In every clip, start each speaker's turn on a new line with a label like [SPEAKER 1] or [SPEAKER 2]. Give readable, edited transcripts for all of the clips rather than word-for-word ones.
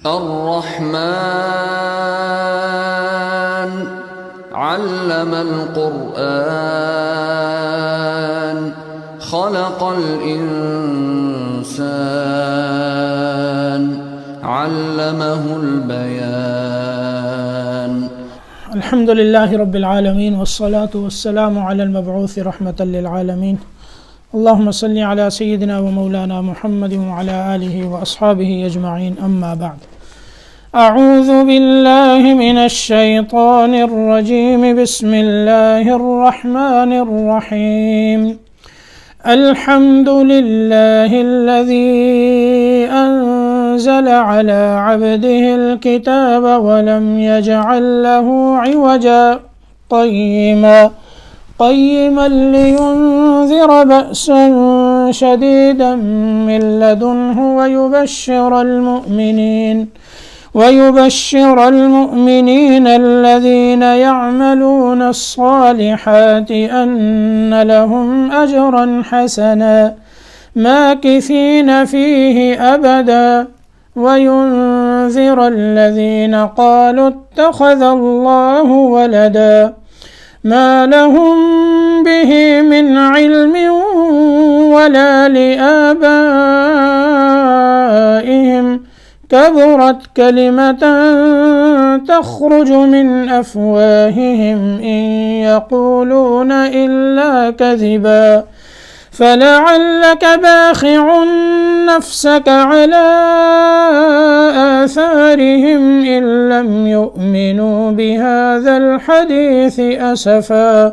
[SPEAKER 1] الرحمن علم القرآن خلق الإنسان علمه البيان
[SPEAKER 2] الحمد لله رب العالمين والصلاة والسلام على المبعوث رحمة للعالمين اللهم صل على سيدنا ومولانا محمد وعلى آله وأصحابه أجمعين أما بعد أعوذ بالله من الشيطان الرجيم بسم الله الرحمن الرحيم الحمد لله الذي أنزل على عبده الكتاب ولم يجعل له عوجا قيما لينذر بأسا شديدا من لدنه ويبشر المؤمنين الذين يعملون الصالحات أن لهم أجرا حسنا ماكثين فيه أبدا وينذر الذين قالوا اتخذ الله ولدا ما لهم به من علم ولا لآبائهم كبرت كلمة تخرج من أفواههم إن يقولون إلا كذبا فلعلك باخع نفسك على آثارهم إن لم يؤمنوا بهذا الحديث أسفا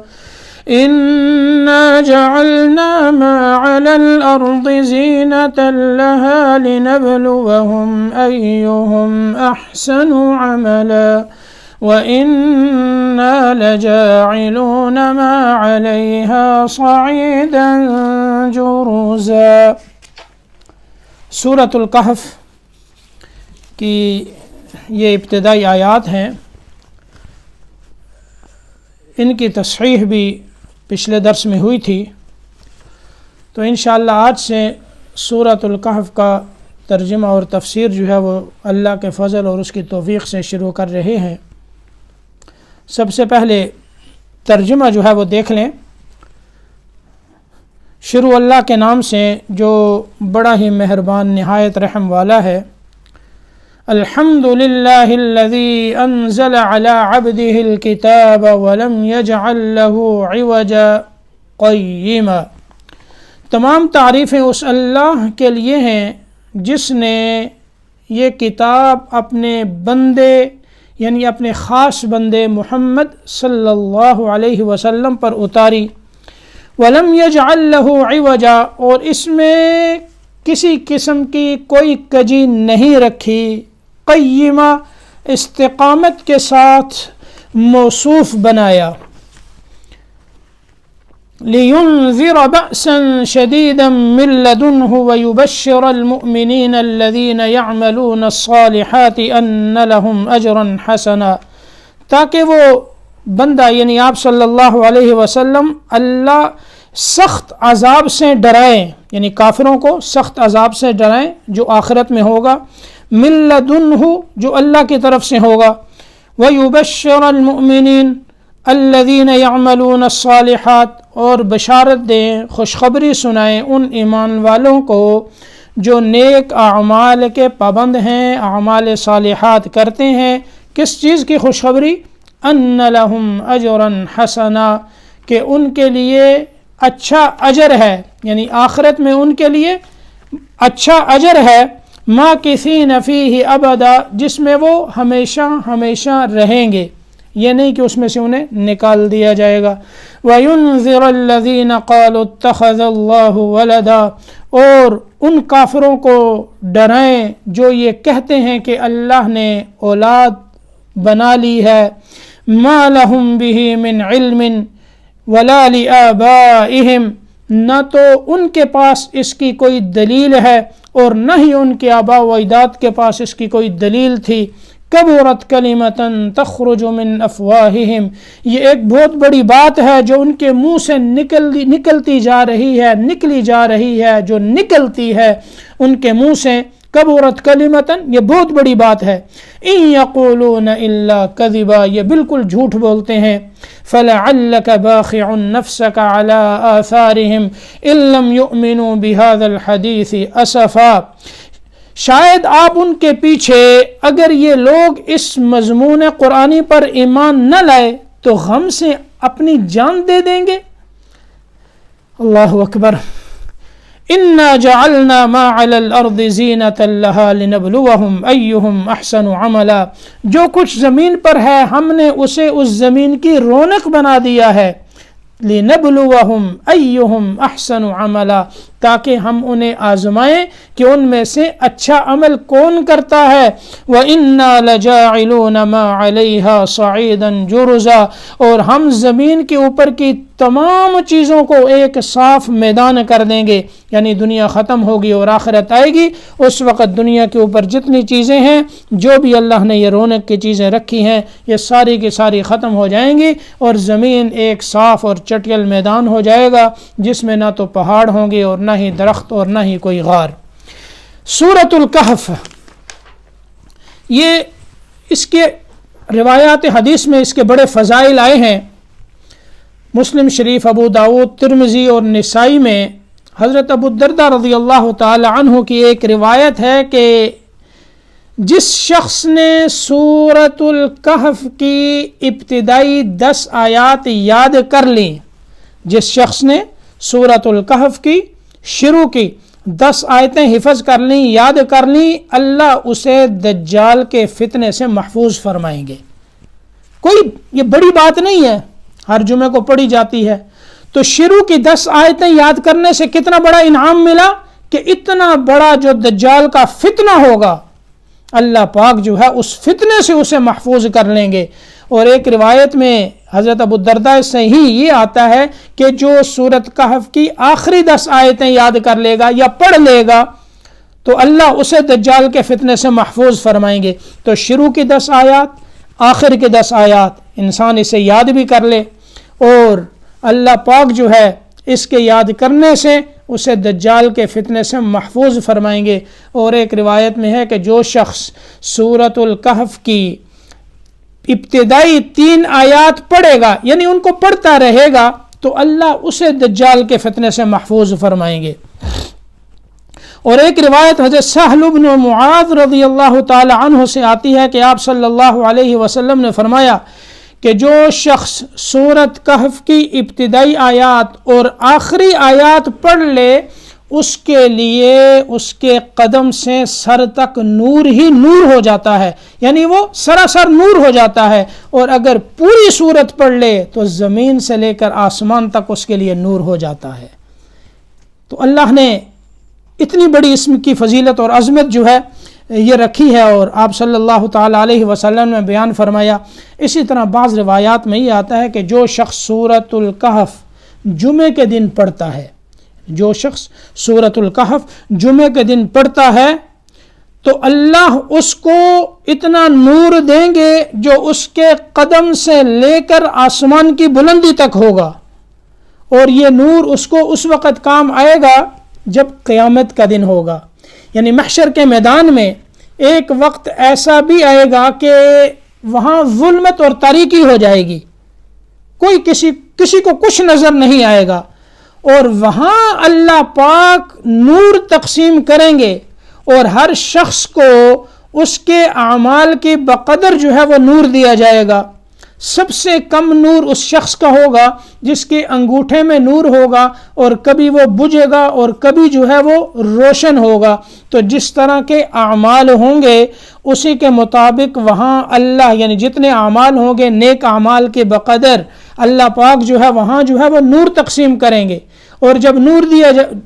[SPEAKER 2] إنا جعلنا ما على الأرض زينة لها لنبلوهم أيهم أحسن عملا وإنا لجاعلون ما عليها صعيدا جرزا۔ سورۃ الکہف کی یہ ابتدائی آیات ہیں، ان کی تصحیح بھی پچھلے درس میں ہوئی تھی، تو انشاءاللہ آج سے سورۃ الکہف کا ترجمہ اور تفسیر جو ہے وہ اللہ کے فضل اور اس کی توفیق سے شروع کر رہے ہیں۔ سب سے پہلے ترجمہ جو ہے وہ دیکھ لیں۔ شروع اللہ کے نام سے جو بڑا ہی مہربان نہایت رحم والا ہے۔ الحمد للہ الذی انزل علی عبده الکتاب ولم یجعل له عوجا قیما۔ تمام تعریفیں اس اللہ کے لیے ہیں جس نے یہ کتاب اپنے بندے یعنی اپنے خاص بندے محمد صلی اللہ علیہ وسلم پر اتاری۔ وَلَمْ يَجْعَلْ لَهُ عِوَجًا، اور اس میں کسی قسم کی کوئی کجی نہیں رکھی۔ قیمہ استقامت کے ساتھ موصوف بنایا۔ لِيُنذِرَ بَأْسًا شَدِيدًا مِّن لَّدُنْهُ وَيُبَشِّرَ الْمُؤْمِنِينَ الَّذِينَ يَعْمَلُونَ الصَّالِحَاتِ أَنَّ لَهُمْ أَجْرًا حَسَنًا، تاکہ وہ بندہ یعنی آپ صلی اللہ علیہ وسلم اللہ سخت عذاب سے ڈرائیں، یعنی کافروں کو سخت عذاب سے ڈرائیں جو آخرت میں ہوگا۔ مِن لَّدُنْهُ، جو اللہ کی طرف سے ہوگا۔ وَيُبَشِّرَ الْمُؤْمِنِينَ الَّذِينَ يَعْمَلُونَ الصَّالِحَاتِ، اور بشارت دیں، خوشخبری سنائیں ان ایمان والوں کو جو نیک اعمال کے پابند ہیں، اعمال صالحات کرتے ہیں۔ کس چیز کی خوشخبری؟ ان لہم اجرا حسنا، کہ ان کے لیے اچھا اجر ہے، یعنی آخرت میں ان کے لیے اچھا اجر ہے۔ ماکثین فیہ ابدا، جس میں وہ ہمیشہ ہمیشہ رہیں گے، یہ نہیں کہ اس میں سے انہیں نکال دیا جائے گا۔ وَيُنذِرَ الَّذِينَ قَالُوا اتَّخَذَ اللَّهُ وَلَدًا، اور ان کافروں کو ڈرائیں جو یہ کہتے ہیں کہ اللہ نے اولاد بنا لی ہے۔ مَا لَهُمْ بِهِ مِنْ عِلْمٍ وَلَا لِآبَائِهِمْ، نہ تو ان کے پاس اس کی کوئی دلیل ہے اور نہ ہی ان کے آباء و اجداد کے پاس اس کی کوئی دلیل تھی۔ کبرت کلمۃ تخرج من افواہہم، یہ ایک بہت بڑی بات ہے جو ان کے منہ سے نکلی جا رہی ہے، جو نکلتی ہے ان کے منہ سے۔ کبرت کلمتن، یہ بہت بڑی بات ہے، ان یقولون الا کذبا، یہ بالکل جھوٹ بولتے ہیں، فلعلک باخع نفسک علی آثارہم ان لم یؤمنوا بہذا الحدیث اسفا، شاید آپ ان کے پیچھے اگر یہ لوگ اس مضمون قرآنی پر ایمان نہ لائے تو غم سے اپنی جان دے دیں گے۔ اللہ اکبر۔ انا جعلنا ما علی الارض زینۃ لها لنبلوہم ایہم احسن عملا، جو کچھ زمین پر ہے ہم نے اسے اس زمین کی رونق بنا دیا ہے، لنبلوہم ایہم احسن عملا، تاکہ ہم انہیں آزمائیں کہ ان میں سے اچھا عمل کون کرتا ہے، وَإِنَّا لَجَاعِلُونَ مَا عَلَيْهَا صَعِيدًا جُرُزًا، اور ہم زمین کے اوپر کی تمام چیزوں کو ایک صاف میدان کر دیں گے، یعنی دنیا ختم ہوگی اور آخرت آئے گی، اس وقت دنیا کے اوپر جتنی چیزیں ہیں، جو بھی اللہ نے یہ رونق کی چیزیں رکھی ہیں، یہ ساری کی ساری ختم ہو جائیں گی، اور زمین ایک صاف اور چٹیل میدان ہو جائے گا جس میں نہ تو پہاڑ ہوں گے اور نہ ہی درخت اور نہ ہی کوئی غار۔ سورۃ الکہف، یہ اس کے روایات حدیث میں اس کے بڑے فضائل آئے ہیں۔ مسلم شریف، ابو داؤد، ترمذی اور نسائی میں حضرت ابو الدرداء رضی اللہ تعالی عنہ کی ایک روایت ہے کہ جس شخص نے سورۃ الکہف کی ابتدائی 10 آیات یاد کر لیں، جس شخص نے سورۃ الکہف کی شروع کی 10 آیتیں حفظ کر لیں، یاد کر لیں، اللہ اسے دجال کے فتنے سے محفوظ فرمائیں گے۔ کوئی یہ بڑی بات نہیں ہے، ہر جمعے کو پڑھی جاتی ہے، تو شروع کی 10 آیتیں یاد کرنے سے کتنا بڑا انعام ملا کہ اتنا بڑا جو دجال کا فتنہ ہوگا، اللہ پاک جو ہے اس فتنے سے اسے محفوظ کر لیں گے۔ اور ایک روایت میں حضرت ابو الدرداء سے ہی یہ آتا ہے کہ جو سورۃ کہف کی آخری 10 آیتیں یاد کر لے گا یا پڑھ لے گا تو اللہ اسے دجال کے فتنے سے محفوظ فرمائیں گے۔ تو شروع کی 10 آیات، آخر کی 10 آیات انسان اسے یاد بھی کر لے، اور اللہ پاک جو ہے اس کے یاد کرنے سے اسے دجال کے فتنے سے محفوظ فرمائیں گے۔ اور ایک روایت میں ہے کہ جو شخص سورۃ الکہف کی ابتدائی 3 آیات پڑھے گا، یعنی ان کو پڑھتا رہے گا، تو اللہ اسے دجال کے فتنے سے محفوظ فرمائیں گے۔ اور ایک روایت حضرت سہل بن معاذ رضی اللہ تعالی عنہ سے آتی ہے کہ آپ صلی اللہ علیہ وسلم نے فرمایا کہ جو شخص سورۃ کہف کی ابتدائی آیات اور آخری آیات پڑھ لے، اس کے لیے اس کے قدم سے سر تک نور ہی نور ہو جاتا ہے، یعنی وہ سراسر نور ہو جاتا ہے، اور اگر پوری سورت پڑھ لے تو زمین سے لے کر آسمان تک اس کے لیے نور ہو جاتا ہے۔ تو اللہ نے اتنی بڑی اسم کی فضیلت اور عظمت جو ہے یہ رکھی ہے، اور آپ صلی اللہ تعالی علیہ وسلم نے بیان فرمایا۔ اسی طرح بعض روایات میں یہ آتا ہے کہ جو شخص سورۃ الکہف جمعے کے دن پڑھتا ہے، جو شخص سورۃ الکہف جمعے کے دن پڑھتا ہے تو اللہ اس کو اتنا نور دیں گے جو اس کے قدم سے لے کر آسمان کی بلندی تک ہوگا، اور یہ نور اس کو اس وقت کام آئے گا جب قیامت کا دن ہوگا، یعنی محشر کے میدان میں ایک وقت ایسا بھی آئے گا کہ وہاں ظلمت اور تاریکی ہو جائے گی، کوئی کسی کو کچھ نظر نہیں آئے گا، اور وہاں اللہ پاک نور تقسیم کریں گے، اور ہر شخص کو اس کے اعمال کی بقدر جو ہے وہ نور دیا جائے گا۔ سب سے کم نور اس شخص کا ہوگا جس کے انگوٹھے میں نور ہوگا، اور کبھی وہ بجھے گا اور کبھی جو ہے وہ روشن ہوگا۔ تو جس طرح کے اعمال ہوں گے اسی کے مطابق وہاں اللہ، یعنی جتنے اعمال ہوں گے نیک اعمال کے بقدر اللہ پاک جو ہے وہاں جو ہے وہ نور تقسیم کریں گے۔ اور جب نور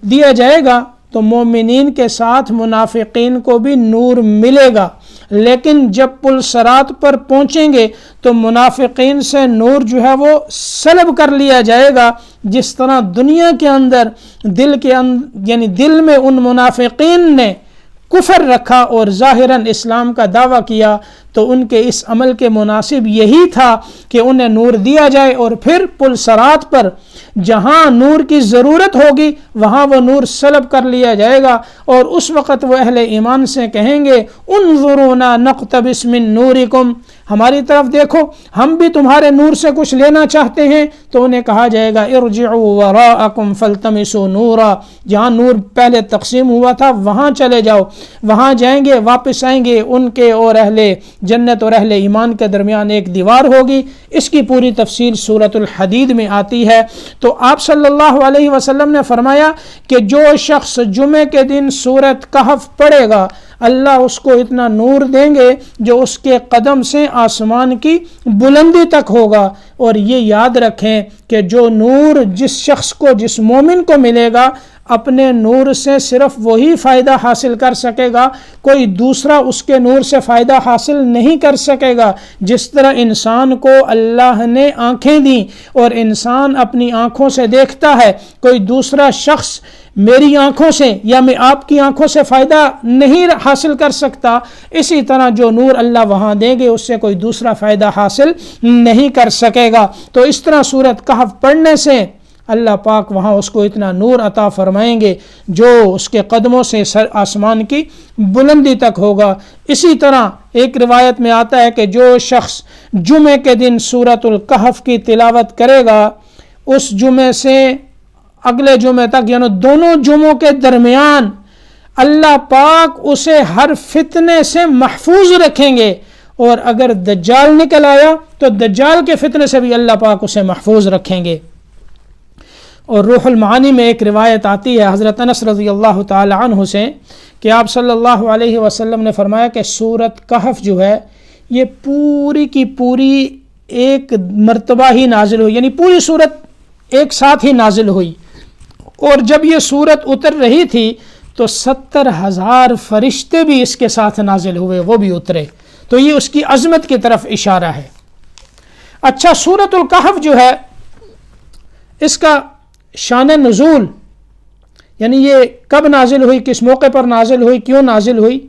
[SPEAKER 2] دیا جائے گا تو مومنین کے ساتھ منافقین کو بھی نور ملے گا، لیکن جب پل صراط پر پہنچیں گے تو منافقین سے نور جو ہے وہ سلب کر لیا جائے گا، جس طرح دنیا کے اندر یعنی دل میں ان منافقین نے کفر رکھا اور ظاہراً اسلام کا دعویٰ کیا تو ان کے اس عمل کے مناسب یہی تھا کہ انہیں نور دیا جائے اور پھر پل صراط پر جہاں نور کی ضرورت ہوگی وہاں وہ نور سلب کر لیا جائے گا، اور اس وقت وہ اہل ایمان سے کہیں گے انظرونا نقتبس من نورکم، ہماری طرف دیکھو ہم بھی تمہارے نور سے کچھ لینا چاہتے ہیں، تو انہیں کہا جائے گا ارجعوا وراءکم فالتمسوا نورا، جہاں نور پہلے تقسیم ہوا تھا وہاں چلے جاؤ، وہاں جائیں گے، واپس آئیں گے، ان کے اور اہل جنت اور اہل ایمان کے درمیان ایک دیوار ہوگی۔ اس کی پوری تفصیل سورۃ الحدید میں آتی ہے۔ تو آپ صلی اللہ علیہ وسلم نے فرمایا کہ جو شخص جمعے کے دن سورۃ کہف پڑھے گا اللہ اس کو اتنا نور دیں گے جو اس کے قدم سے آسمان کی بلندی تک ہوگا۔ اور یہ یاد رکھیں کہ جو نور جس شخص کو، جس مومن کو ملے گا، اپنے نور سے صرف وہی فائدہ حاصل کر سکے گا، کوئی دوسرا اس کے نور سے فائدہ حاصل نہیں کر سکے گا۔ جس طرح انسان کو اللہ نے آنکھیں دیں اور انسان اپنی آنکھوں سے دیکھتا ہے، کوئی دوسرا شخص میری آنکھوں سے یا میں آپ کی آنکھوں سے فائدہ نہیں حاصل کر سکتا، اسی طرح جو نور اللہ وہاں دیں گے اس سے کوئی دوسرا فائدہ حاصل نہیں کر سکے گا۔ تو اس طرح سورۃ کہف پڑھنے سے اللہ پاک وہاں اس کو اتنا نور عطا فرمائیں گے جو اس کے قدموں سے آسمان کی بلندی تک ہوگا۔ اسی طرح ایک روایت میں آتا ہے کہ جو شخص جمعے کے دن سورۃ الکہف کی تلاوت کرے گا اس جمعے سے اگلے جمعے تک، یعنی دونوں جمعوں کے درمیان اللہ پاک اسے ہر فتنے سے محفوظ رکھیں گے، اور اگر دجال نکل آیا تو دجال کے فتنے سے بھی اللہ پاک اسے محفوظ رکھیں گے۔ اور روح المعانی میں ایک روایت آتی ہے حضرت انس رضی اللہ تعالی عنہ سے کہ آپ صلی اللہ علیہ وسلم نے فرمایا کہ سورۃ کہف جو ہے یہ پوری کی پوری ایک مرتبہ ہی نازل ہوئی، یعنی پوری سورت ایک ساتھ ہی نازل ہوئی، اور جب یہ سورت اتر رہی تھی تو 70,000 فرشتے بھی اس کے ساتھ نازل ہوئے، وہ بھی اترے، تو یہ اس کی عظمت کی طرف اشارہ ہے۔ اچھا، سورۃ الکہف جو ہے اس کا شان نزول، یعنی یہ کب نازل ہوئی، کس موقع پر نازل ہوئی، کیوں نازل ہوئی؟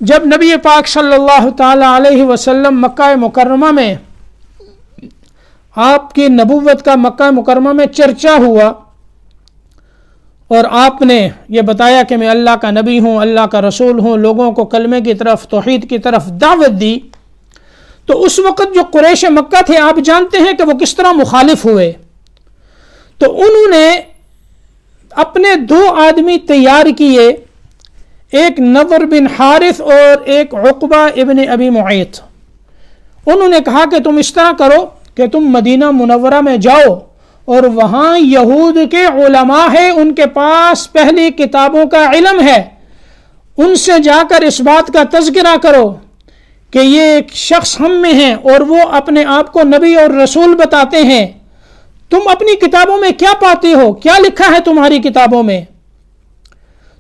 [SPEAKER 2] جب نبی پاک صلی اللہ تعالی علیہ وسلم مکہ مکرمہ میں، آپ کی نبوت کا مکہ مکرمہ میں چرچا ہوا اور آپ نے یہ بتایا کہ میں اللہ کا نبی ہوں، اللہ کا رسول ہوں، لوگوں کو کلمے کی طرف، توحید کی طرف دعوت دی، تو اس وقت جو قریش مکہ تھے آپ جانتے ہیں کہ وہ کس طرح مخالف ہوئے۔ تو انہوں نے اپنے 2 آدمی تیار کیے، ایک نضر بن حارث اور ایک عقبہ ابن ابی معیط۔ انہوں نے کہا کہ تم اس طرح کرو کہ تم مدینہ منورہ میں جاؤ اور وہاں یہود کے علماء ہیں، ان کے پاس پہلی کتابوں کا علم ہے، ان سے جا کر اس بات کا تذکرہ کرو کہ یہ ایک شخص ہم میں ہیں اور وہ اپنے آپ کو نبی اور رسول بتاتے ہیں، تم اپنی کتابوں میں کیا پاتے ہو، کیا لکھا ہے تمہاری کتابوں میں؟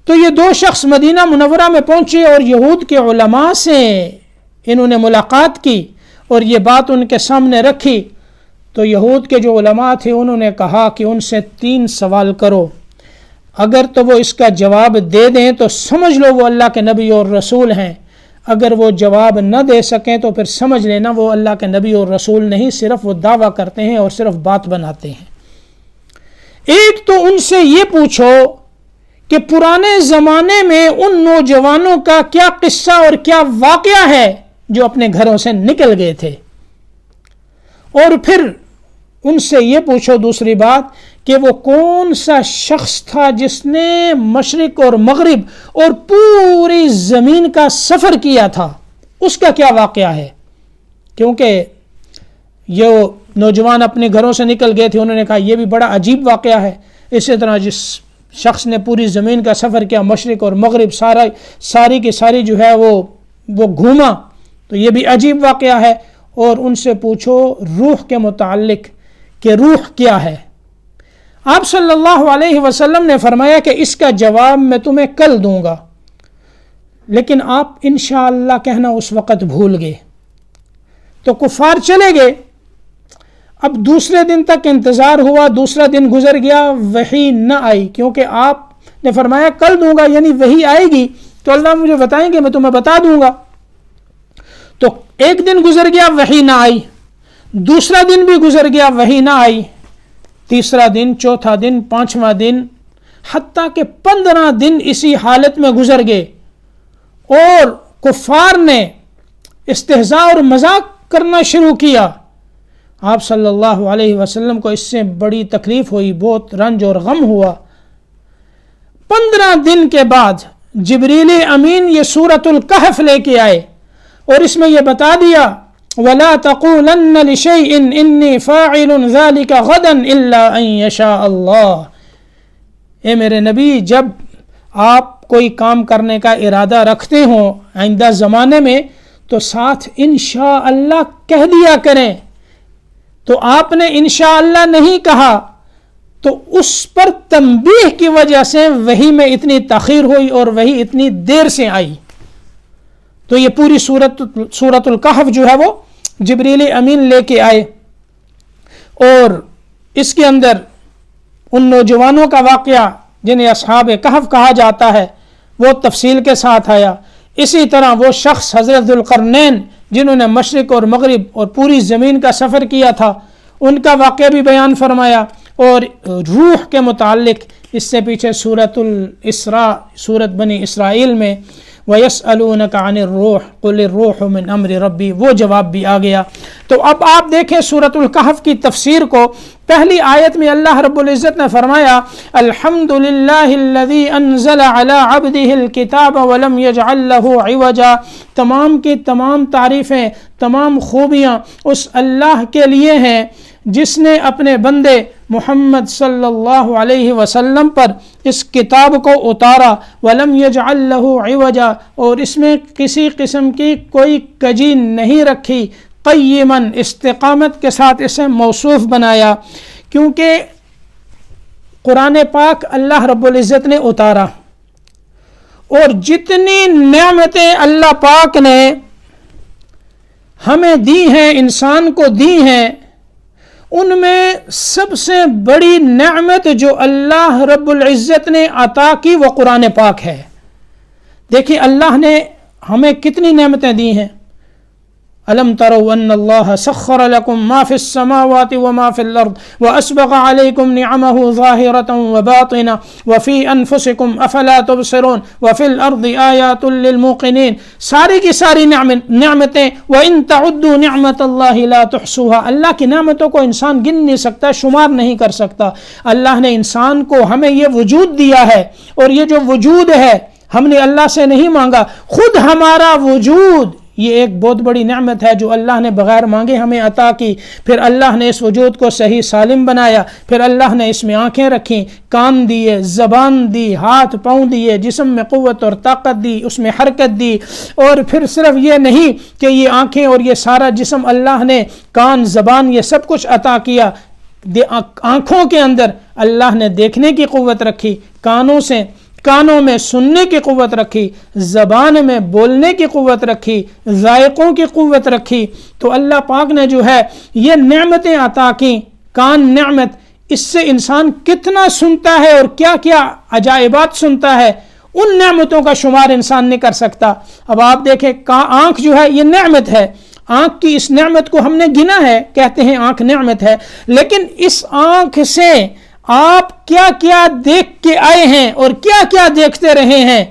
[SPEAKER 2] تو یہ 2 شخص مدینہ منورہ میں پہنچے اور یہود کے علماء سے انہوں نے ملاقات کی اور یہ بات ان کے سامنے رکھی۔ تو یہود کے جو علماء تھے انہوں نے کہا کہ ان سے 3 سوال کرو، اگر تو وہ اس کا جواب دے دیں تو سمجھ لو وہ اللہ کے نبی اور رسول ہیں، اگر وہ جواب نہ دے سکیں تو پھر سمجھ لینا وہ اللہ کے نبی اور رسول نہیں، صرف وہ دعویٰ کرتے ہیں اور صرف بات بناتے ہیں۔ ایک تو ان سے یہ پوچھو کہ پرانے زمانے میں ان نوجوانوں کا کیا قصہ اور کیا واقعہ ہے جو اپنے گھروں سے نکل گئے تھے، اور پھر ان سے یہ پوچھو دوسری بات کہ وہ کون سا شخص تھا جس نے مشرق اور مغرب اور پوری زمین کا سفر کیا تھا، اس کا کیا واقعہ ہے، کیونکہ یہ نوجوان اپنے گھروں سے نکل گئے تھے، انہوں نے کہا یہ بھی بڑا عجیب واقعہ ہے۔ اسی طرح جس شخص نے پوری زمین کا سفر کیا، مشرق اور مغرب ساری کی ساری جو ہے وہ گھوما، تو یہ بھی عجیب واقعہ ہے۔ اور ان سے پوچھو روح کے متعلق کہ روح کیا ہے۔ آپ صلی اللہ علیہ وسلم نے فرمایا کہ اس کا جواب میں تمہیں کل دوں گا، لیکن آپ انشاءاللہ کہنا اس وقت بھول گئے۔ تو کفار چلے گئے، اب دوسرے دن تک انتظار ہوا، دوسرا دن گزر گیا، وحی نہ آئی، کیونکہ آپ نے فرمایا کل دوں گا، یعنی وحی آئے گی، تو اللہ مجھے بتائیں گے، میں تمہیں بتا دوں گا۔ تو ایک دن گزر گیا وحی نہ آئی، دوسرا دن بھی گزر گیا وحی نہ آئی، تیسرا دن، چوتھا دن، پانچواں دن، حتیٰ کہ 15 دن اسی حالت میں گزر گئے، اور کفار نے استہزاء اور مذاق کرنا شروع کیا۔ آپ صلی اللہ علیہ وسلم کو اس سے بڑی تکلیف ہوئی، بہت رنج اور غم ہوا۔ 15 دن کے بعد جبریل امین یہ سورۃ الکہف لے کے آئے، اور اس میں یہ بتا دیا وَلَا تَقُولَنَّ لِشَيْءٍ إِنِّي فَاعِلٌ ذَلِكَ غَدًا إِلَّا أَن يَشَاءَ اللَّهُ۔ اے میرے نبی، جب آپ کوئی کام کرنے کا ارادہ رکھتے ہوں آئندہ زمانے میں تو ساتھ انشاءاللہ کہہ دیا کریں۔ تو آپ نے انشاءاللہ نہیں کہا، تو اس پر تنبیہ کی وجہ سے وحی میں اتنی تاخیر ہوئی اور وحی اتنی دیر سے آئی۔ تو یہ پوری سورۃ الکہف جو ہے وہ جبریل امین لے کے آئے، اور اس کے اندر ان نوجوانوں کا واقعہ جنہیں اصحاب کہف کہا جاتا ہے وہ تفصیل کے ساتھ آیا۔ اسی طرح وہ شخص حضرت ذوالقرنین جنہوں نے مشرق اور مغرب اور پوری زمین کا سفر کیا تھا، ان کا واقعہ بھی بیان فرمایا۔ اور روح کے متعلق اس سے پیچھے سورۃ الاسراء، سورۃ بنی اسرائیل میں وَيَسْأَلُونَكَ عَنِ الرُّوحِ قُلِ الرُّوحُ مِنْ أَمْرِ رَبِّي، وہ جواب بھی آ گیا۔ تو اب آپ دیکھیں سورۃ الکہف کی تفسیر کو، پہلی آیت میں اللہ رب العزت نے فرمایا الحمد للہ الذی انزل علی عبدہ الکتاب ولم یجعل لہ عوجا، تمام کی تمام تعریفیں، تمام خوبیاں اس اللہ کے لیے ہیں جس نے اپنے بندے محمد صلی اللہ علیہ وسلم پر اس کتاب کو اتارا، ولم یجعل لہ عوجا، اور اس میں کسی قسم کی کوئی کجی نہیں رکھی، قیماً، استقامت کے ساتھ اسے موصوف بنایا، کیونکہ قرآن پاک اللہ رب العزت نے اتارا، اور جتنی نعمتیں اللہ پاک نے ہمیں دی ہیں، انسان کو دی ہیں، ان میں سب سے بڑی نعمت جو اللہ رب العزت نے عطا کی وہ قرآن پاک ہے۔ دیکھیں اللہ نے ہمیں کتنی نعمتیں دی ہیں۔ أَلَمْ تَرَوْا أَنَّ اللَّهَ سَخَّرَ لَكُم مَّا فِي السَّمَاوَاتِ وَمَا فِي الْأَرْضِ وَأَسْبَغَ عَلَيْكُمْ نِعَمَهُ ظَاهِرَةً وَبَاطِنَةً وَفِي أَنفُسِكُمْ أَفَلَا تُبْصِرُونَ وَفِي الْأَرْضِ آيَاتٌ لِّلْمُوقِنِينَ، ساری کی ساری نعمتیں، وَإِن تَعُدُّوا نِعْمَةَ اللَّهِ لَا تُحْصُوهَا، اللہ کی نعمتوں کو انسان گن نہیں سکتا، شمار نہیں کر سکتا۔ اللہ نے انسان کو ہمیں یہ وجود دیا ہے، اور یہ جو وجود ہے ہم نے اللہ سے نہیں مانگا، خود ہمارا وجود یہ ایک بہت بڑی نعمت ہے جو اللہ نے بغیر مانگے ہمیں عطا کی۔ پھر اللہ نے اس وجود کو صحیح سالم بنایا، پھر اللہ نے اس میں آنکھیں رکھیں، کان دیے، زبان دی، ہاتھ پاؤں دیے، جسم میں قوت اور طاقت دی، اس میں حرکت دی، اور پھر صرف یہ نہیں کہ یہ آنکھیں اور یہ سارا جسم، اللہ نے کان، زبان، یہ سب کچھ عطا کیا۔ آنکھوں کے اندر اللہ نے دیکھنے کی قوت رکھی، کانوں میں سننے کی قوت رکھی، زبان میں بولنے کی قوت رکھی، ذائقوں کی قوت رکھی۔ تو اللہ پاک نے جو ہے یہ نعمتیں عطا کی۔ کان نعمت، اس سے انسان کتنا سنتا ہے اور کیا کیا عجائبات سنتا ہے، ان نعمتوں کا شمار انسان نہیں کر سکتا۔ اب آپ دیکھیں آنکھ جو ہے یہ نعمت ہے، آنکھ کی اس نعمت کو ہم نے گنا ہے، کہتے ہیں آنکھ نعمت ہے، لیکن اس آنکھ سے آپ کیا کیا دیکھ کے آئے ہیں اور کیا کیا دیکھتے رہے ہیں،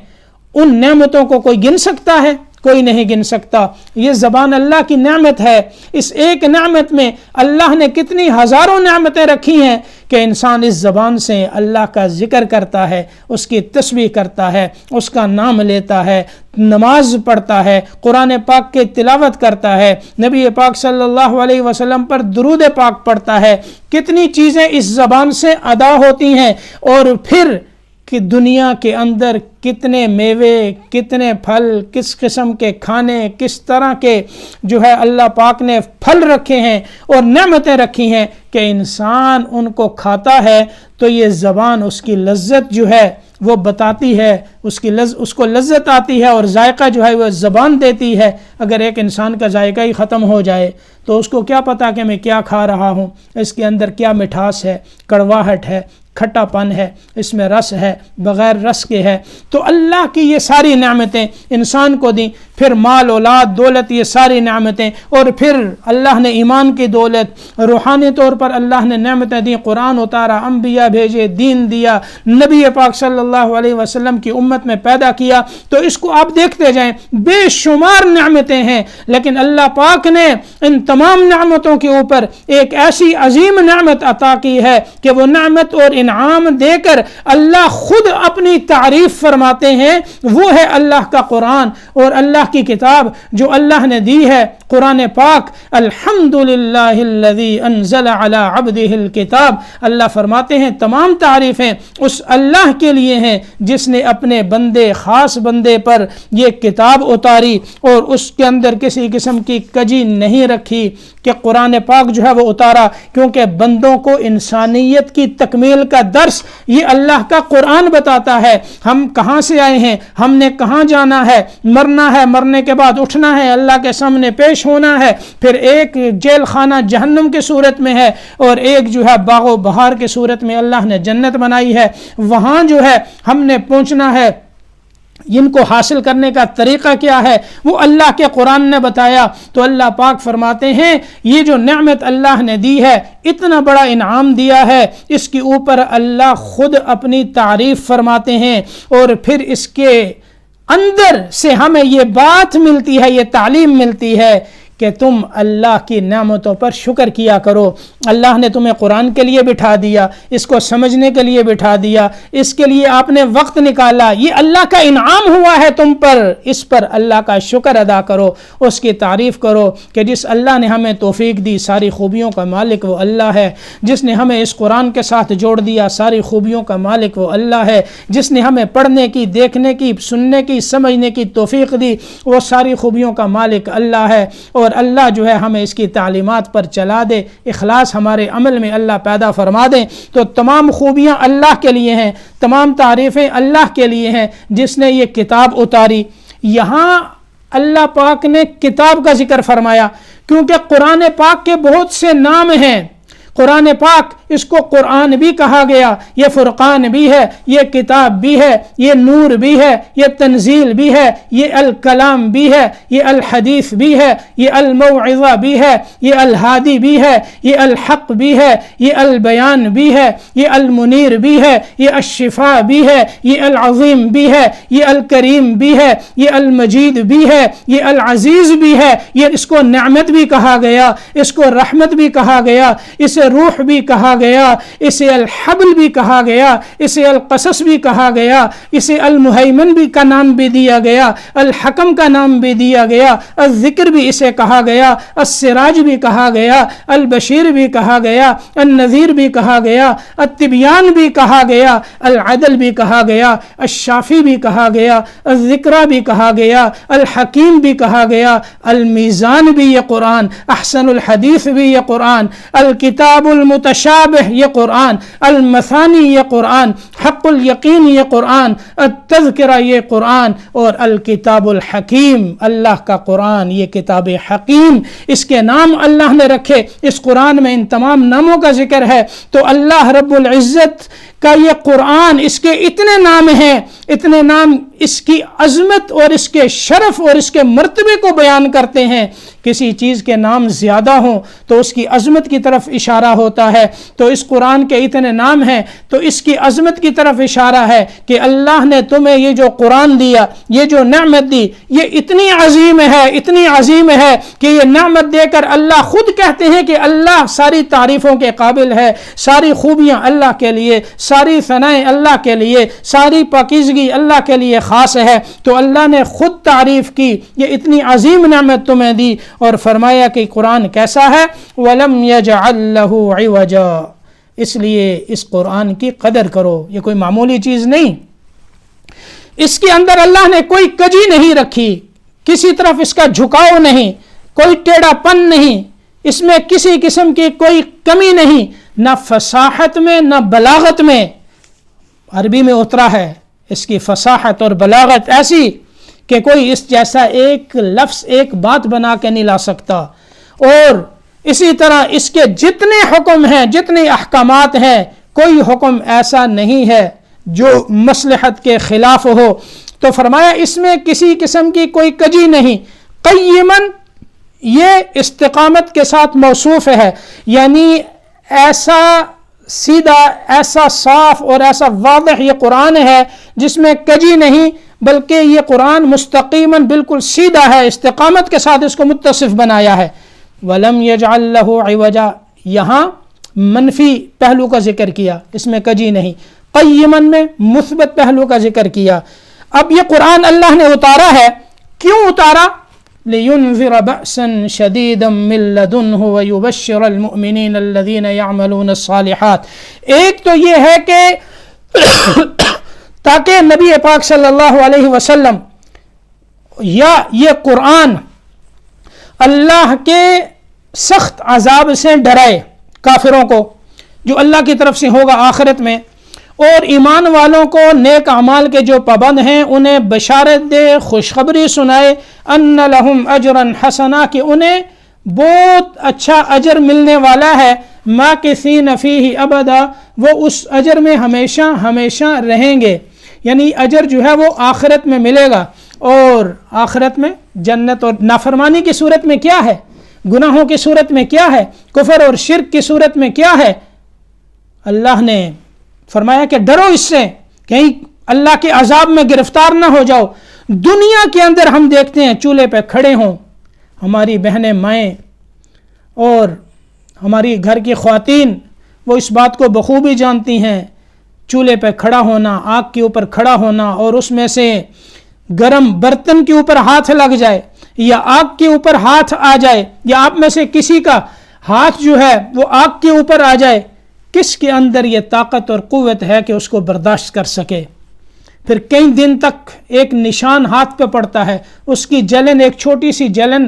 [SPEAKER 2] ان نعمتوں کو کوئی گن سکتا ہے؟ کوئی نہیں گن سکتا۔ یہ زبان اللہ کی نعمت ہے، اس ایک نعمت میں اللہ نے کتنی ہزاروں نعمتیں رکھی ہیں کہ انسان اس زبان سے اللہ کا ذکر کرتا ہے، اس کی تسبیح کرتا ہے، اس کا نام لیتا ہے، نماز پڑھتا ہے، قرآن پاک کی تلاوت کرتا ہے، نبی پاک صلی اللہ علیہ وسلم پر درود پاک پڑھتا ہے۔ کتنی چیزیں اس زبان سے ادا ہوتی ہیں، اور پھر کہ دنیا کے اندر کتنے میوے، کتنے پھل، کس قسم کے کھانے، کس طرح کے جو ہے اللہ پاک نے پھل رکھے ہیں اور نعمتیں رکھی ہیں کہ انسان ان کو کھاتا ہے تو یہ زبان اس کی لذت جو ہے وہ بتاتی ہے، اس کو لذت آتی ہے، اور ذائقہ جو ہے وہ زبان دیتی ہے۔ اگر ایک انسان کا ذائقہ ہی ختم ہو جائے تو اس کو کیا پتا کہ میں کیا کھا رہا ہوں، اس کے اندر کیا مٹھاس ہے، کڑواہٹ ہے، کھٹا پن ہے، اس میں رس ہے، بغیر رس کے ہے۔ تو اللہ کی یہ ساری نعمتیں انسان کو دیں، پھر مال اولاد دولت، یہ ساری نعمتیں، اور پھر اللہ نے ایمان کی دولت، روحانی طور پر اللہ نے نعمتیں دیں، قرآن اتارا، انبیاء بھیجے، دین دیا، نبی پاک صلی اللہ علیہ وسلم کی امت میں پیدا کیا۔ تو اس کو آپ دیکھتے جائیں، بے شمار نعمتیں ہیں، لیکن اللہ پاک نے ان تمام نعمتوں کے اوپر ایک ایسی عظیم نعمت عطا کی ہے کہ وہ نعمت اور انعام دے کر اللہ خود اپنی تعریف فرماتے ہیں، وہ ہے اللہ کا قرآن اور اللہ کی کتاب جو اللہ نے دی ہے، قرآن پاک۔ الحمدللہ الذی انزل علی عبدہ الکتاب، اللہ فرماتے ہیں تمام تعریفیں اس اللہ کے لیے ہیں جس نے اپنے بندے، خاص بندے پر یہ کتاب اتاری اور اس کے اندر کسی قسم کی کجی نہیں رکھی کہ قرآن پاک جو ہے وہ اتارا، کیونکہ بندوں کو انسانیت کی تکمیل کا درس یہ اللہ کا قرآن بتاتا ہے۔ ہم کہاں سے آئے ہیں، ہم نے کہاں جانا ہے، مرنا ہے، مرنے کے بعد اٹھنا ہے، اللہ کے سامنے پیش ہونا ہے، پھر ایک جیل خانہ جہنم کی صورت میں ہے اور ایک جو ہے باغ و بہار کی صورت میں اللہ نے جنت بنائی ہے، وہاں جو ہے ہم نے پہنچنا ہے۔ ان کو حاصل کرنے کا طریقہ کیا ہے وہ اللہ کے قرآن نے بتایا۔ تو اللہ پاک فرماتے ہیں یہ جو نعمت اللہ نے دی ہے، اتنا بڑا انعام دیا ہے، اس کے اوپر اللہ خود اپنی تعریف فرماتے ہیں، اور پھر اس کے اندر سے ہمیں یہ بات ملتی ہے، یہ تعلیم ملتی ہے کہ تم اللہ کی نعمتوں پر شکر کیا کرو۔ اللہ نے تمہیں قرآن کے لیے بٹھا دیا، اس کو سمجھنے کے لیے بٹھا دیا، اس کے لیے آپ نے وقت نکالا، یہ اللہ کا انعام ہوا ہے تم پر، اس پر اللہ کا شکر ادا کرو، اس کی تعریف کرو کہ جس اللہ نے ہمیں توفیق دی، ساری خوبیوں کا مالک وہ اللہ ہے، جس نے ہمیں اس قرآن کے ساتھ جوڑ دیا، ساری خوبیوں کا مالک وہ اللہ ہے، جس نے ہمیں پڑھنے کی، دیکھنے کی، سننے کی، سمجھنے کی توفیق دی، وہ ساری خوبیوں کا مالک اللہ ہے۔ اور اللہ جو ہے ہمیں اس کی تعلیمات پر چلا دے، اخلاص ہمارے عمل میں اللہ پیدا فرما دے۔ تو تمام خوبیاں اللہ کے لیے ہیں، تمام تعریفیں اللہ کے لیے ہیں جس نے یہ کتاب اتاری۔ یہاں اللہ پاک نے کتاب کا ذکر فرمایا کیونکہ قرآن پاک کے بہت سے نام ہیں۔ قرآن پاک اس کو قرآن بھی کہا گیا، یہ فرقان بھی ہے، یہ کتاب بھی ہے، یہ نور بھی ہے، یہ تنزیل بھی ہے، یہ الکلام بھی ہے، یہ الحدیث بھی ہے، یہ الموعظہ بھی ہے، یہ الہادی بھی ہے، یہ الحق بھی ہے، یہ البیان بھی ہے، یہ المنیر بھی ہے، یہ الشفاء بھی ہے، یہ العظیم بھی ہے، یہ الکریم بھی ہے، یہ المجید بھی ہے، یہ العزیز بھی ہے۔ یہ اس کو نعمت بھی کہا گیا، اس کو رحمت بھی کہا گیا، اسے روح بھی کہا گیا، اسے الحبل بھی کہا گیا، اسے القصص بھی کہا گیا، اسے المہیمن بھی کا نام بھی دیا گیا، الحکم کا نام بھی دیا گیا، الذکر بھی اسے کہا گیا، السراج بھی کہا گیا، البشیر بھی کہا گیا، النذیر بھی کہا گیا، التبیان بھی کہا گیا، العدل بھی کہا گیا، الشافی بھی کہا گیا، الذکرہ بھی کہا گیا، الحکیم بھی کہا گیا، المیزان بھی یہ قرآن، احسن الحدیث بھی یہ قرآن، الکتاب المتشابہ یہ قرآن، المثانی یہ قرآن، حق الیقین یہ قرآن، التذکرہ یہ قرآن، اور الکتاب الحکیم اللہ کا قرآن، یہ کتاب حکیم، اس کے نام اللہ نے رکھے۔ اس قرآن میں ان تمام ناموں کا ذکر ہے۔ تو اللہ رب العزت کا یہ قرآن، اس کے اتنے نام ہیں، اتنے نام اس کی عظمت اور اس کے شرف اور اس کے مرتبے کو بیان کرتے ہیں۔ کسی چیز کے نام زیادہ ہوں تو اس کی عظمت کی طرف اشارہ ہوتا ہے، تو اس قرآن کے اتنے نام ہیں تو اس کی عظمت کی طرف اشارہ ہے کہ اللہ نے تمہیں یہ جو قرآن دیا، یہ جو نعمت دی، یہ اتنی عظیم ہے، اتنی عظیم ہے کہ یہ نعمت دے کر اللہ خود کہتے ہیں کہ اللہ ساری تعریفوں کے قابل ہے، ساری خوبیاں اللہ کے لیے، ساری ثنائیں اللہ کے لیے، ساری پاکیزگی اللہ کے لیے خاص ہے۔ تو اللہ نے خود تعریف کی، یہ اتنی عظیم نعمت تمہیں دی، اور فرمایا کہ قرآن کیسا ہے، وَلَمْ يَجْعَلْ لَهُ عِوَجًا، اس لیے اس قرآن کی قدر کرو، یہ کوئی معمولی چیز نہیں۔ اس کے اندر اللہ نے کوئی کجی نہیں رکھی، کسی طرف اس کا جھکاؤ نہیں، کوئی ٹیڑھا پن نہیں، اس میں کسی قسم کی کوئی کمی نہیں، نہ فصاحت میں نہ بلاغت میں۔ عربی میں اترا ہے، اس کی فصاحت اور بلاغت ایسی کہ کوئی اس جیسا ایک لفظ، ایک بات بنا کے نہیں لا سکتا۔ اور اسی طرح اس کے جتنے حکم ہیں، جتنے احکامات ہیں، کوئی حکم ایسا نہیں ہے جو مصلحت کے خلاف ہو. تو فرمایا اس میں کسی قسم کی کوئی کجی نہیں. قیمن یہ استقامت کے ساتھ موصوف ہے، یعنی ایسا سیدھا، ایسا صاف اور ایسا واضح یہ قرآن ہے جس میں کجی نہیں، بلکہ یہ قرآن مستقیماً بالکل سیدھا ہے، استقامت کے ساتھ اس کو متصف بنایا ہے. وَلَمْ يَجْعَلْ لَهُ عِوَجًا، یہاں منفی پہلو کا ذکر کیا، اس میں کجی نہیں. قیمن میں مثبت پہلو کا ذکر کیا. اب یہ قرآن اللہ نے اتارا ہے، کیوں اتارا؟ لِيُنذِرَ بَأْسًا شَدِيدًا مِّن لَّدُنْهُ وَيُبَشِّرَ الْمُؤْمِنِينَ الَّذِينَ يَعْمَلُونَ الصَّالِحَاتِ. ایک تو یہ ہے کہ تاکہ نبی پاک صلی اللہ علیہ وسلم یا یہ قرآن اللہ کے سخت عذاب سے ڈرائے کافروں کو جو اللہ کی طرف سے ہوگا آخرت میں، اور ایمان والوں کو نیک اعمال کے جو پابند ہیں انہیں بشارت دے، خوشخبری سنائے، ان لہم اجرا حسنا، کہ انہیں بہت اچھا اجر ملنے والا ہے، ماکثین فیہ ابدا، وہ اس اجر میں ہمیشہ ہمیشہ رہیں گے. یعنی اجر جو ہے وہ آخرت میں ملے گا، اور آخرت میں جنت. اور نافرمانی کی صورت میں کیا ہے؟ گناہوں کی صورت میں کیا ہے؟ کفر اور شرک کی صورت میں کیا ہے؟ اللہ نے فرمایا کہ ڈرو اس سے، کہیں اللہ کے عذاب میں گرفتار نہ ہو جاؤ. دنیا کے اندر ہم دیکھتے ہیں چولہے پہ کھڑے ہوں ہماری بہنیں، مائیں اور ہماری گھر کی خواتین، وہ اس بات کو بخوبی جانتی ہیں. چولہے پہ کھڑا ہونا، آگ کے اوپر کھڑا ہونا، اور اس میں سے گرم برتن کے اوپر ہاتھ لگ جائے یا آگ کے اوپر ہاتھ آ جائے، یا آپ میں سے کسی کا ہاتھ جو ہے وہ آگ کے اوپر آ جائے، کس کے اندر یہ طاقت اور قوت ہے کہ اس کو برداشت کر سکے؟ پھر کئی دن تک ایک نشان ہاتھ پہ پڑتا ہے، اس کی جلن، ایک چھوٹی سی جلن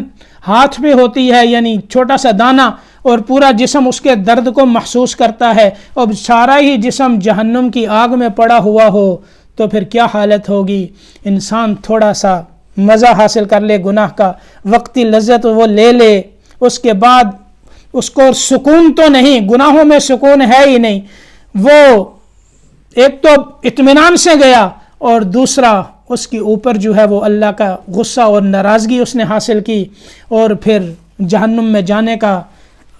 [SPEAKER 2] ہاتھ پہ ہوتی ہے، یعنی چھوٹا سا دانہ، اور پورا جسم اس کے درد کو محسوس کرتا ہے. اور سارا ہی جسم جہنم کی آگ میں پڑا ہوا ہو تو پھر کیا حالت ہوگی؟ انسان تھوڑا سا مزہ حاصل کر لے گناہ کا، وقتی لذت وہ لے لے، اس کے بعد اس کو سکون تو نہیں، گناہوں میں سکون ہے ہی نہیں. وہ ایک تو اطمینان سے گیا، اور دوسرا اس کے اوپر جو ہے وہ اللہ کا غصہ اور ناراضگی اس نے حاصل کی، اور پھر جہنم میں جانے کا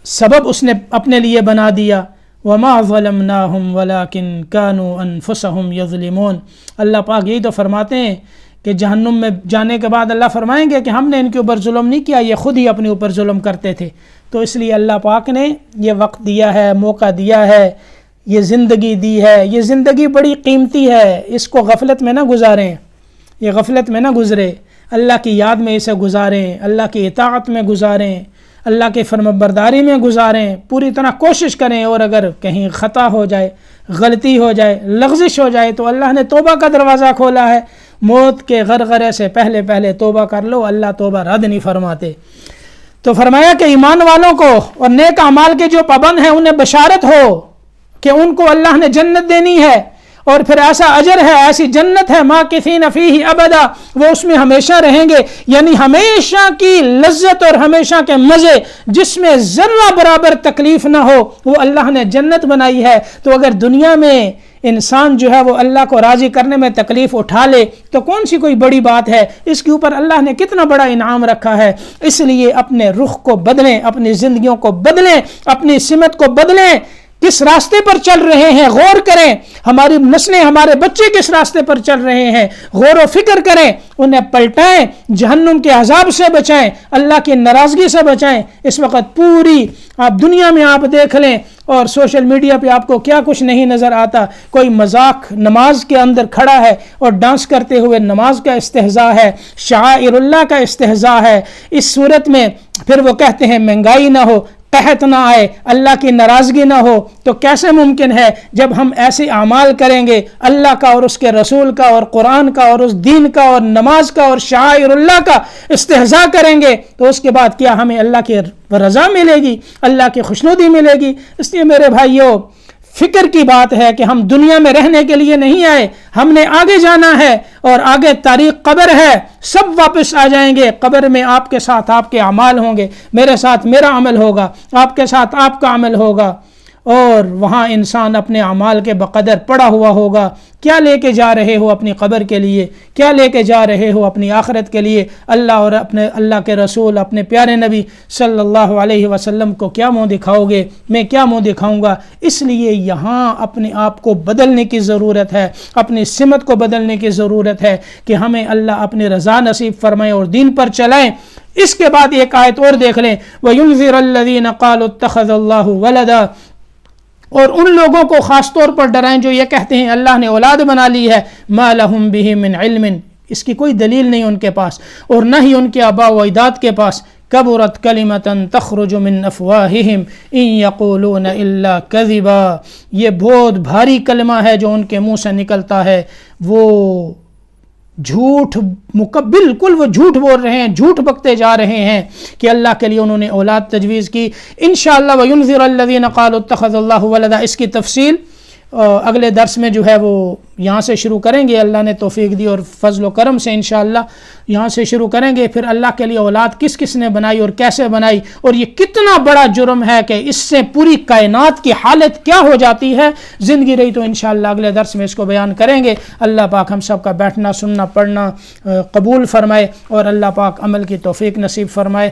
[SPEAKER 2] سبب اس نے اپنے لیے بنا دیا. وَمَا ظَلَمْنَاهُمْ وَلَكِنْ كَانُوا أَنفُسَهُمْ يَظْلِمُونَ. اللہ پاک یہی تو فرماتے ہیں کہ جہنم میں جانے کے بعد اللہ فرمائیں گے کہ ہم نے ان کے اوپر ظلم نہیں کیا، یہ خود ہی اپنے اوپر ظلم کرتے تھے. تو اس لیے اللہ پاک نے یہ وقت دیا ہے، موقع دیا ہے، یہ زندگی دی ہے. یہ زندگی بڑی قیمتی ہے، اس کو غفلت میں نہ گزاریں، یہ غفلت میں نہ گزرے. اللہ کی یاد میں اسے گزاریں، اللہ کی اطاعت میں گزاریں، اللہ کے فرمان برداری میں گزاریں، پوری طرح کوشش کریں. اور اگر کہیں خطا ہو جائے، غلطی ہو جائے، لغزش ہو جائے تو اللہ نے توبہ کا دروازہ کھولا ہے. موت کے غرغرے سے پہلے پہلے توبہ کر لو، اللہ توبہ رد نہیں فرماتے. تو فرمایا کہ ایمان والوں کو اور نیک اعمال کے جو پابند ہیں انہیں بشارت ہو کہ ان کو اللہ نے جنت دینی ہے، اور پھر ایسا اجر ہے، ایسی جنت ہے، ماکثین فیہ ابدا، وہ اس میں ہمیشہ رہیں گے. یعنی ہمیشہ کی لذت اور ہمیشہ کے مزے، جس میں ذرہ برابر تکلیف نہ ہو، وہ اللہ نے جنت بنائی ہے. تو اگر دنیا میں انسان جو ہے وہ اللہ کو راضی کرنے میں تکلیف اٹھا لے تو کون سی کوئی بڑی بات ہے؟ اس کے اوپر اللہ نے کتنا بڑا انعام رکھا ہے. اس لیے اپنے رخ کو بدلیں، اپنی زندگیوں کو بدلیں، اپنی سمت کو بدلیں. کس راستے پر چل رہے ہیں غور کریں. ہماری نسلیں، ہمارے بچے کس راستے پر چل رہے ہیں غور و فکر کریں، انہیں پلٹائیں، جہنم کے عذاب سے بچائیں، اللہ کی ناراضگی سے بچائیں. اس وقت پوری آپ دنیا میں آپ دیکھ لیں، اور سوشل میڈیا پہ آپ کو کیا کچھ نہیں نظر آتا. کوئی مذاق نماز کے اندر کھڑا ہے اور ڈانس کرتے ہوئے نماز کا استہزاء ہے، شعائر اللہ کا استہزاء ہے. اس صورت میں پھر وہ کہتے ہیں مہنگائی نہ ہو، قحط نہ آئے، اللہ کی ناراضگی نہ ہو. تو کیسے ممکن ہے جب ہم ایسے اعمال کریں گے، اللہ کا اور اس کے رسول کا اور قرآن کا اور اس دین کا اور نماز کا اور شعائر اللہ کا استہزاء کریں گے، تو اس کے بعد کیا ہمیں اللہ کی رضا ملے گی، اللہ کی خوشنودی ملے گی؟ اس لیے میرے بھائیوں، فکر کی بات ہے کہ ہم دنیا میں رہنے کے لیے نہیں آئے، ہم نے آگے جانا ہے، اور آگے تاریخ قبر ہے، سب واپس آ جائیں گے. قبر میں آپ کے ساتھ آپ کے اعمال ہوں گے، میرے ساتھ میرا عمل ہوگا، آپ کے ساتھ آپ کا عمل ہوگا. اور وہاں انسان اپنے اعمال کے بقدر پڑا ہوا ہوگا. کیا لے کے جا رہے ہو اپنی قبر کے لیے؟ کیا لے کے جا رہے ہو اپنی آخرت کے لیے؟ اللہ اور اپنے اللہ کے رسول اپنے پیارے نبی صلی اللہ علیہ وسلم کو کیا منہ دکھاؤ گے؟ میں کیا منہ دکھاؤں گا؟ اس لیے یہاں اپنے آپ کو بدلنے کی ضرورت ہے، اپنی سمت کو بدلنے کی ضرورت ہے کہ ہمیں اللہ اپنی رضا نصیب فرمائے اور دین پر چلائیں. اس کے بعد ایک آیت اور دیکھ لیں، وَيُنذِرَ الَّذِينَ قَالُوا اتَّخَذَ اللَّهُ وَلَدًا، اور ان لوگوں کو خاص طور پر ڈرائیں جو یہ کہتے ہیں اللہ نے اولاد بنا لی ہے. مَا لَهُم بِهِ مِنْ عِلْمٍ، اس کی کوئی دلیل نہیں ان کے پاس اور نہ ہی ان کے آباء و اجداد کے پاس. کبرت کلمۃ تخرج من افواہہم ان یقولون الا کذبا، یہ بہت بھاری کلمہ ہے جو ان کے منہ سے نکلتا ہے، وہ جھوٹ بالکل وہ جھوٹ بول رہے ہیں، جھوٹ بکتے جا رہے ہیں کہ اللہ کے لیے انہوں نے اولاد تجویز کی. انشاءاللہ وَيُنذِرَ الَّذِينَ قَالُوا اتَّخَذَ اللَّهُ وَلَدًا، اس کی تفصیل اگلے درس میں جو ہے وہ یہاں سے شروع کریں گے. اللہ نے توفیق دی اور فضل و کرم سے انشاءاللہ یہاں سے شروع کریں گے. پھر اللہ کے لیے اولاد کس کس نے بنائی اور کیسے بنائی، اور یہ کتنا بڑا جرم ہے کہ اس سے پوری کائنات کی حالت کیا ہو جاتی ہے. زندگی رہی تو انشاءاللہ اگلے درس میں اس کو بیان کریں گے. اللہ پاک ہم سب کا بیٹھنا سننا پڑھنا قبول فرمائے اور اللہ پاک عمل کی توفیق نصیب فرمائے.